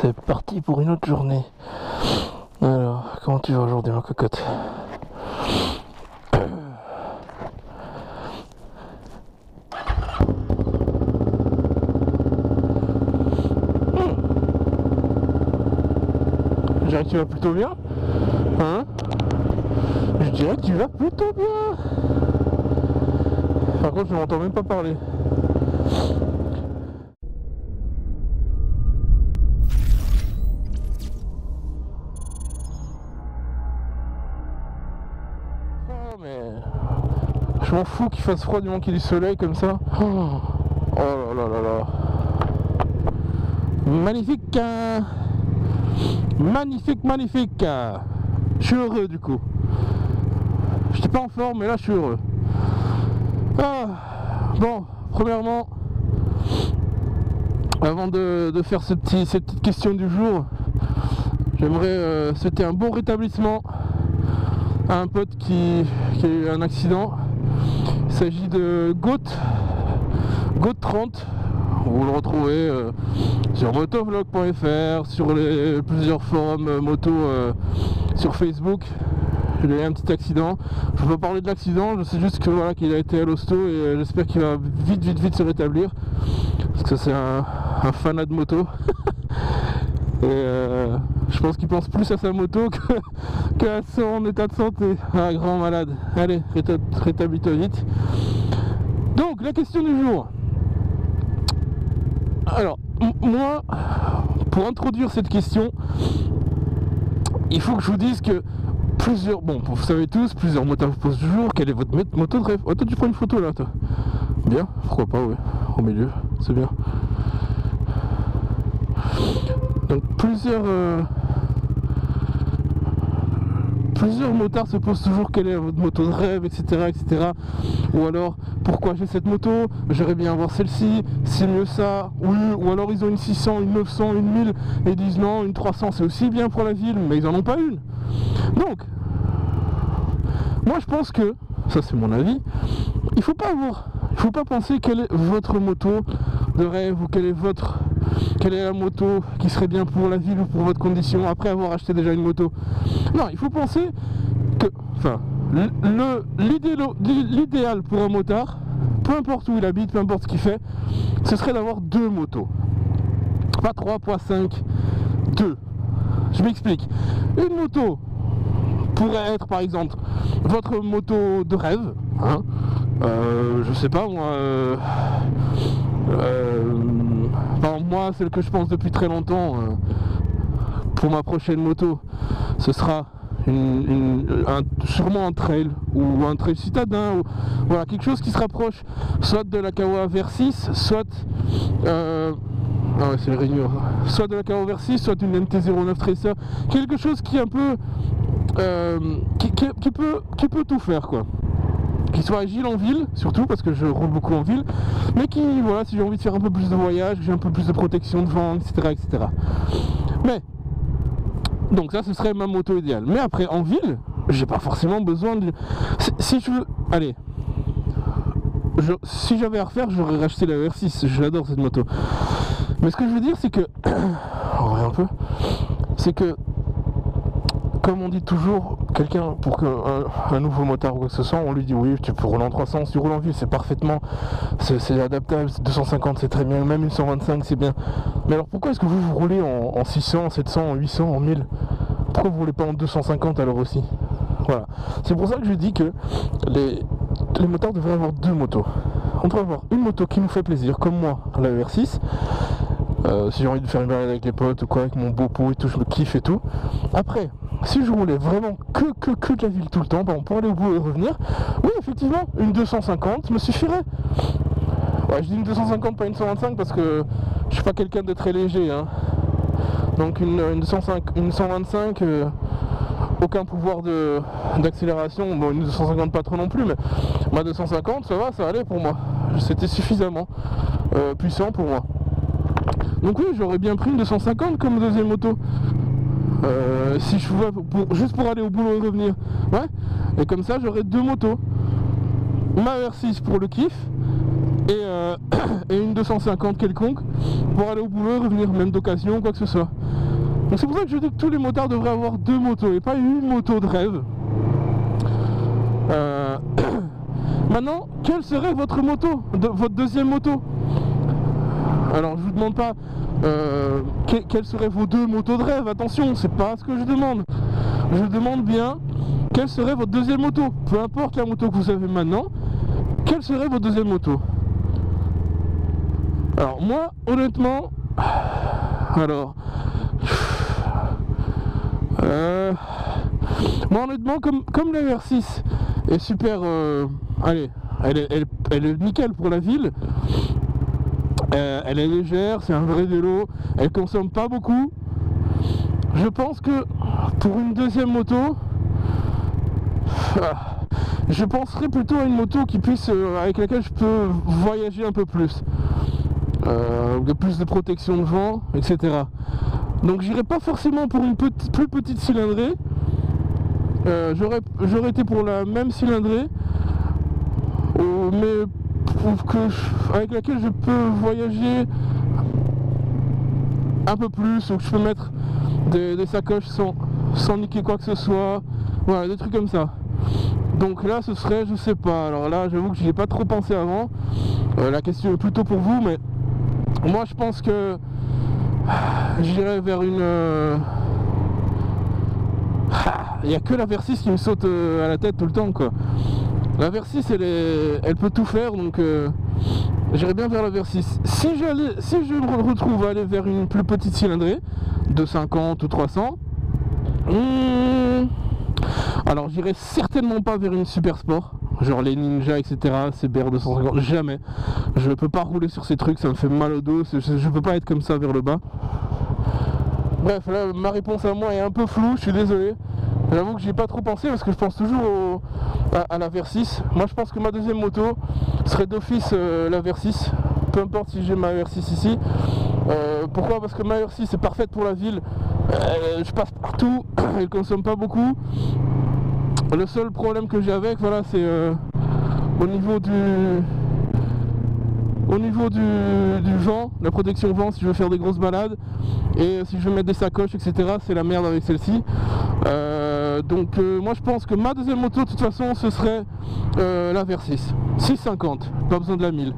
C'est parti pour une autre journée. Alors, comment tu vas aujourd'hui, ma cocotte? Je dirais que tu vas plutôt bien. Hein? Je dirais que tu vas plutôt bien. Par contre, je m'entends même pas parler. Oh, mais je m'en fous qu'il fasse froid du moment qu'il y ait du soleil comme ça. Oh là là là là. Magnifique, hein. Magnifique, magnifique. Je suis heureux du coup. J'étais pas en forme, mais là je suis heureux. Bon, premièrement, avant de faire cette petite question du jour, j'aimerais souhaiter un bon rétablissement à un pote qui a eu un accident. Il s'agit de Goat30. Vous le retrouvez sur motovlog.fr, sur plusieurs forums moto sur Facebook. Il a eu un petit accident. Je ne peux pas parler de l'accident, je sais juste que voilà qu'il a été à l'hosto et j'espère qu'il va vite se rétablir. Parce que c'est un fanat de moto. Et je pense qu'il pense plus à sa moto qu'à son état de santé. Ah, grand malade. Allez, rétablis-toi vite. Donc, la question du jour. Alors, moi, pour introduire cette question, il faut que je vous dise que vous savez tous, plusieurs motards vous posent toujours, quelle est votre moto de rêve? Oh, toi tu prends une photo là, toi. Bien, pourquoi pas, ouais, au milieu, c'est bien. Donc plusieurs motards se posent toujours quelle est votre moto de rêve, etc. Ou alors, pourquoi j'ai cette moto? J'aimerais bien avoir celle-ci, c'est mieux ça. Oui, ou alors ils ont une 600, une 900, une 1000 et ils disent non, une 300 c'est aussi bien pour la ville, mais ils en ont pas une. Donc, moi je pense que, ça c'est mon avis, il faut pas penser quelle est votre moto de rêve ou quelle est la moto qui serait bien pour la ville ou pour votre condition après avoir acheté déjà une moto. Non, il faut penser que, l'idéal pour un motard, peu importe où il habite, peu importe ce qu'il fait, ce serait d'avoir deux motos. Pas 3, pas 5, 2. Je m'explique. Une moto pourrait être par exemple votre moto de rêve, hein, je sais pas moi, moi celle que je pense depuis très longtemps pour ma prochaine moto, ce sera sûrement un trail ou un trail citadin, ou voilà, quelque chose qui se rapproche soit de la Kawa Versys, soit c'est les rainures, soit de la Kawa Versys, soit une MT-09 Tracer, quelque chose qui est un peu qui peut tout faire, quoi, qui soit agile en ville, surtout parce que je roule beaucoup en ville, mais qui, voilà, si j'ai envie de faire un peu plus de voyage, j'ai un peu plus de protection de vent, etc. Mais donc ça, ce serait ma moto idéale. Mais après, en ville, j'ai pas forcément besoin de... Si je veux... Allez, si j'avais à refaire, j'aurais racheté la R6, j'adore cette moto. Mais ce que je veux dire, c'est que... on va un peu... C'est que... Comme on dit toujours, quelqu'un, pour qu'un nouveau motard ou quoi que ce soit, on lui dit oui, tu peux rouler en 300, si tu roules en ville, c'est parfaitement, c'est adaptable, 250 c'est très bien, même une 125 c'est bien. Mais alors pourquoi est-ce que vous roulez en 600, en 700, en 800, en 1000? Pourquoi vous roulez pas en 250 alors aussi? Voilà. C'est pour ça que je dis que les motards devraient avoir deux motos. On devrait avoir une moto qui nous fait plaisir, comme moi, la ER6. Si j'ai envie de faire une balade avec les potes ou quoi, avec mon beau pot et tout, je me kiffe et tout. Après, si je roulais vraiment que de la ville tout le temps, pour aller au bout et revenir, oui, effectivement, une 250 me suffirait. Ouais, je dis une 250, pas une 125 parce que je suis pas quelqu'un de très léger, hein. Donc une 125, aucun pouvoir d'accélération. Bon, une 250 pas trop non plus, mais ma 250, ça va, ça allait pour moi. C'était suffisamment puissant pour moi. Donc oui, j'aurais bien pris une 250 comme deuxième moto. Si je pouvais, juste pour aller au boulot et revenir. Ouais. Et comme ça, j'aurais deux motos. Ma R6 pour le kiff et une 250 quelconque pour aller au boulot, revenir même d'occasion, quoi que ce soit. Donc c'est pour ça que je dis que tous les motards devraient avoir 2 motos et pas une moto de rêve. Maintenant, quelle serait votre moto, votre deuxième moto? Alors je vous demande pas quelles seraient vos 2 motos de rêve, attention, c'est pas ce que je demande. Je demande bien quelle serait votre deuxième moto. Peu importe la moto que vous avez maintenant, quelle serait votre deuxième moto? Alors moi, honnêtement, moi honnêtement, comme la VR6 est super, allez, elle est nickel pour la ville. Elle est légère, c'est un vrai vélo, elle consomme pas beaucoup. Je pense que pour une deuxième moto, je penserais plutôt à une moto qui puisse, avec laquelle je peux voyager un peu plus. Plus de protection de vent, etc. Donc j'irai pas forcément pour une plus petite cylindrée. J'aurais été pour la même cylindrée, mais avec laquelle je peux voyager un peu plus, ou que je peux mettre des sacoches sans niquer quoi que ce soit, voilà, des trucs comme ça. Donc là ce serait, je sais pas, alors là j'avoue que j'y ai pas trop pensé avant, la question est plutôt pour vous, mais moi je pense que j'irais vers une... Il n'y a que la VR6 qui me saute à la tête tout le temps, quoi. La VR6 elle peut tout faire, donc j'irais bien vers la VR6. Si je me retrouve à aller vers une plus petite cylindrée, de 50 ou 300, alors j'irai certainement pas vers une super sport, genre les Ninja, etc, CBR 250, jamais. Je peux pas rouler sur ces trucs, ça me fait mal au dos, je peux pas être comme ça vers le bas. Bref, là ma réponse à moi est un peu floue, je suis désolé. J'avoue que j'y ai pas trop pensé parce que je pense toujours à la VR6. Moi je pense que ma deuxième moto serait d'office la VR6, peu importe si j'ai ma VR6 ici. Pourquoi? Parce que ma VR6 est parfaite pour la ville, je passe partout, elle consomme pas beaucoup. Le seul problème que j'ai avec, voilà, c'est au niveau du vent, la protection vent si je veux faire des grosses balades, et si je veux mettre des sacoches, etc, c'est la merde avec celle-ci. Donc moi je pense que ma deuxième moto de toute façon ce serait la VR6 650, pas besoin de la 1000.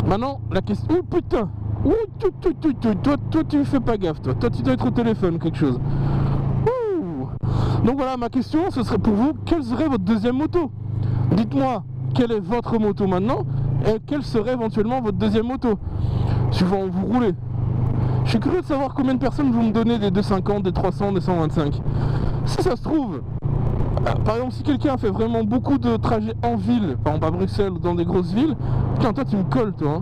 Maintenant la question... Oh putain, oh, toi tu fais pas gaffe, toi tu dois être au téléphone, quelque chose. Donc voilà, ma question ce serait pour vous, quelle serait votre deuxième moto? Dites-moi quelle est votre moto maintenant et quelle serait éventuellement votre deuxième moto suivant où vous roulez. Je suis curieux de savoir combien de personnes vont me donner des 250, des 300, des 125. Si ça se trouve, par exemple si quelqu'un fait vraiment beaucoup de trajets en ville, par exemple à Bruxelles ou dans des grosses villes, putain toi tu me colles toi, hein.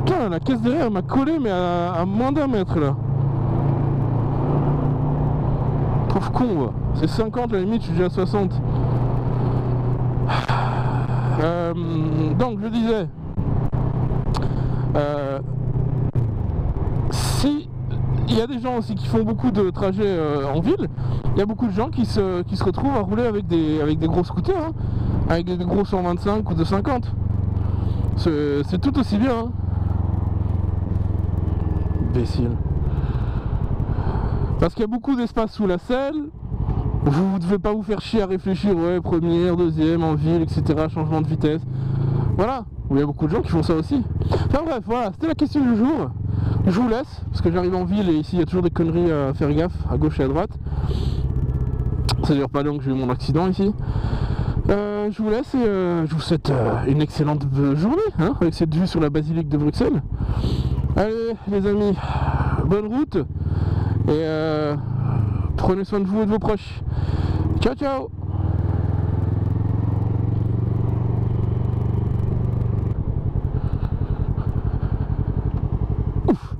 Putain la caisse derrière m'a collé mais à moins d'un mètre là. Pauvre con, c'est 50 à la limite, je suis déjà à 60. Donc je disais, si il y a des gens aussi qui font beaucoup de trajets en ville, il y a beaucoup de gens qui se retrouvent à rouler avec des gros scooters, hein, avec des gros 125 ou 250. C'est tout aussi bien, hein. Imbécile. Parce qu'il y a beaucoup d'espace sous la selle, vous ne devez pas vous faire chier à réfléchir, ouais, première, deuxième, en ville, etc., changement de vitesse. Voilà, il y a beaucoup de gens qui font ça aussi. Enfin bref, voilà, c'était la question du jour. Je vous laisse, parce que j'arrive en ville et ici il y a toujours des conneries à faire gaffe, à gauche et à droite. Ça dure pas long que j'ai eu mon accident ici. Je vous laisse et je vous souhaite une excellente journée, hein, avec cette vue sur la basilique de Bruxelles. Allez les amis, bonne route. Et prenez soin de vous et de vos proches. Ciao ciao. Ouf.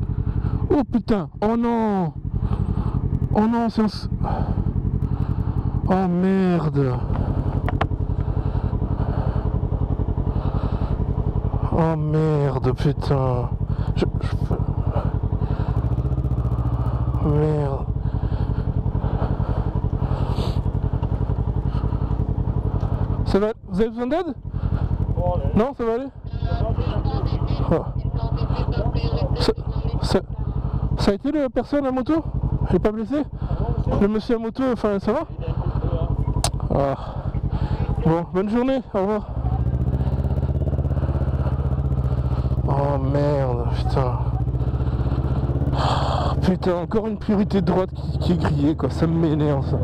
Oh putain. Oh non. Oh non, c'est un... Oh merde. Oh merde, putain. Merde. Ça va? Vous avez besoin d'aide? Non, ça va aller. Oh. Ça a été la personne à moto? Elle est pas blessée? Le monsieur à moto, enfin ça va? Ah. Bon, bonne journée, au revoir. Oh merde, putain. Putain, encore une priorité de droite qui est grillée quoi, ça m'énerve ça.